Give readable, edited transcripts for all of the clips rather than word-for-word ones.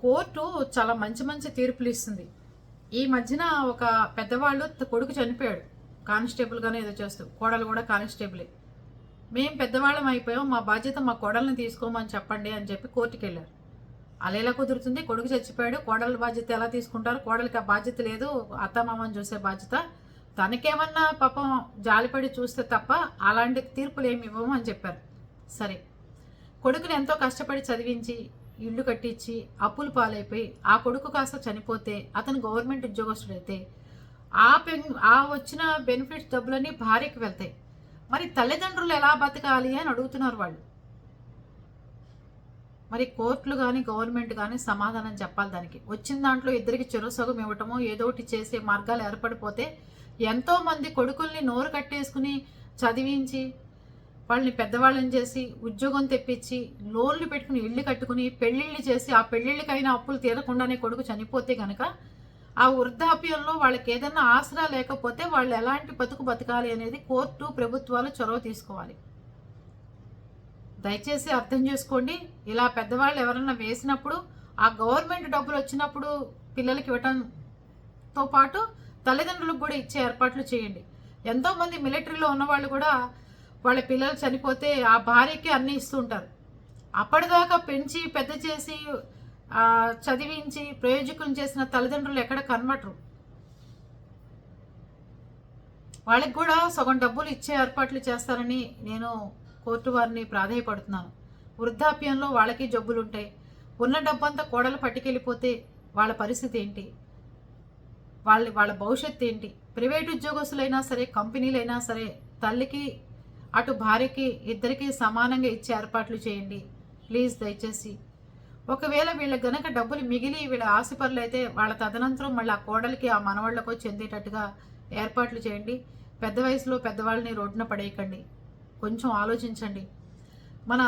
Court చాలా మంచి మంచి తీర్పులు ఇస్తుంది. ఈ మధ్యన ఒక పెద్దవాళ్ళు కొడుకు చనిపోయాడు, కానిస్టేబుల్గానే ఏదో చేస్తూ. కోడలు కూడా కానిస్టేబులే. మేము పెద్దవాళ్ళం అయిపోయాం, మా బాధ్యత మా కోడల్ని తీసుకోమని చెప్పండి అని చెప్పి కోర్టుకి వెళ్ళారు. అలా ఎలా కుదురుతుంది? కొడుకు చచ్చిపోయాడు, కోడల బాధ్యత ఎలా తీసుకుంటారు? కోడలికి ఆ బాధ్యత లేదు, అత్తమామని చూసే బాధ్యత. తనకేమన్నా పాపం జాలిపడి చూస్తే తప్ప అలాంటి తీర్పులు ఏమి ఇవ్వము అని చెప్పారు. సరే, కొడుకుని ఎంతో కష్టపడి చదివించి ఇల్లు కట్టించి అప్పులు పాలైపోయి ఆ కొడుకు కాస్త చనిపోతే అతను గవర్నమెంట్ ఉద్యోగస్తుడైతే ఆ వచ్చిన బెనిఫిట్స్ డబ్బులన్నీ భార్యకి వెళ్తాయి. మరి తల్లిదండ్రులు ఎలా బతకాలి అని అడుగుతున్నారు వాళ్ళు. మరి కోర్టులు కానీ గవర్నమెంట్ కానీ సమాధానం చెప్పాలి దానికి. వచ్చిన దాంట్లో ఇద్దరికి చెరుసగం ఇవ్వటమో ఏదోటి చేసే మార్గాలు ఏర్పడిపోతే ఎంతోమంది కొడుకుల్ని నోరు కట్టేసుకుని చదివించి వాళ్ళని పెద్దవాళ్ళని చేసి ఉద్యోగం తెప్పించి లోన్లు పెట్టుకుని ఇల్లు కట్టుకుని పెళ్ళిళ్ళు చేసి ఆ పెళ్ళిళ్ళకైనా అప్పులు తీరకుండానే కొడుకు చనిపోతే గనక ఆ వృద్ధాప్యంలో వాళ్ళకి ఏదైనా ఆసరా లేకపోతే వాళ్ళు ఎలాంటి బతకాలి అనేది కోర్టు ప్రభుత్వాలు చొరవ తీసుకోవాలి. దయచేసి అర్థం చేసుకోండి. ఇలా పెద్దవాళ్ళు ఎవరన్నా వేసినప్పుడు ఆ గవర్నమెంట్ డబ్బులు వచ్చినప్పుడు పిల్లలకి ఇవ్వటంతో పాటు తల్లిదండ్రులకు కూడా ఇచ్చే ఏర్పాట్లు చేయండి. ఎంతోమంది మిలిటరీలో ఉన్నవాళ్ళు కూడా వాళ్ళ పిల్లలు చనిపోతే ఆ భార్యకి అన్నీ ఇస్తూ ఉంటారు. అప్పటిదాకా పెంచి పెద్ద చేసి చదివించి ప్రయోజకులను చేసిన తల్లిదండ్రులు ఎక్కడ కనబడరు. వాళ్ళకి కూడా సగం డబ్బులు ఇచ్చే ఏర్పాట్లు చేస్తారని నేను కోర్టు వారిని ప్రాధాయపడుతున్నాను. వృద్ధాప్యంలో వాళ్ళకి జబ్బులు ఉంటాయి. ఉన్న డబ్బంతా కోడలు పట్టుకెళ్ళిపోతే వాళ్ళ పరిస్థితి ఏంటి? వాళ్ళ భవిష్యత్తు ఏంటి? ప్రైవేట్ ఉద్యోగస్తులైనా సరే, కంపెనీలైనా సరే, తల్లికి అటు భార్యకి ఇద్దరికి సమానంగా ఇచ్చే ఏర్పాట్లు చేయండి ప్లీజ్ దయచేసి. ఒకవేళ వీళ్ళకి గనక డబ్బులు మిగిలి వీళ్ళ ఆశపరులు అయితే వాళ్ళ తదనంతరం మళ్ళీ ఆ కోడలికి ఆ మనవాళ్ళకో చెందేటట్టుగా ఏర్పాట్లు చేయండి. పెద్ద వయసులో పెద్దవాళ్ళని రోడ్డున పడేయకండి. కొంచెం ఆలోచించండి. మన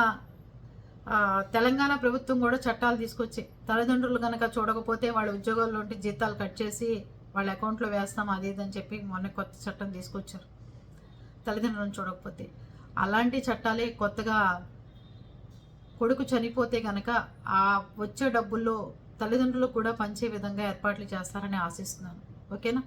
తెలంగాణ ప్రభుత్వం కూడా చట్టాలు తీసుకొచ్చి తల్లిదండ్రులు కనుక చూడకపోతే వాళ్ళ ఉద్యోగాల్లో ఉంటే జీతాలు కట్ చేసి వాళ్ళ అకౌంట్లో వేస్తాం అది ఇదని చెప్పి మొన్న కొత్త చట్టం తీసుకొచ్చారు. తల్లిదండ్రులను చూడకపోతే అలాంటి చట్టాలే కొత్తగా కొడుకు చనిపోతే గనక ఆ వచ్చే డబ్బుల్లో తల్లిదండ్రులు కూడా పంచే విధంగా ఏర్పాట్లు చేస్తారని ఆశిస్తున్నాను. ఓకేనా?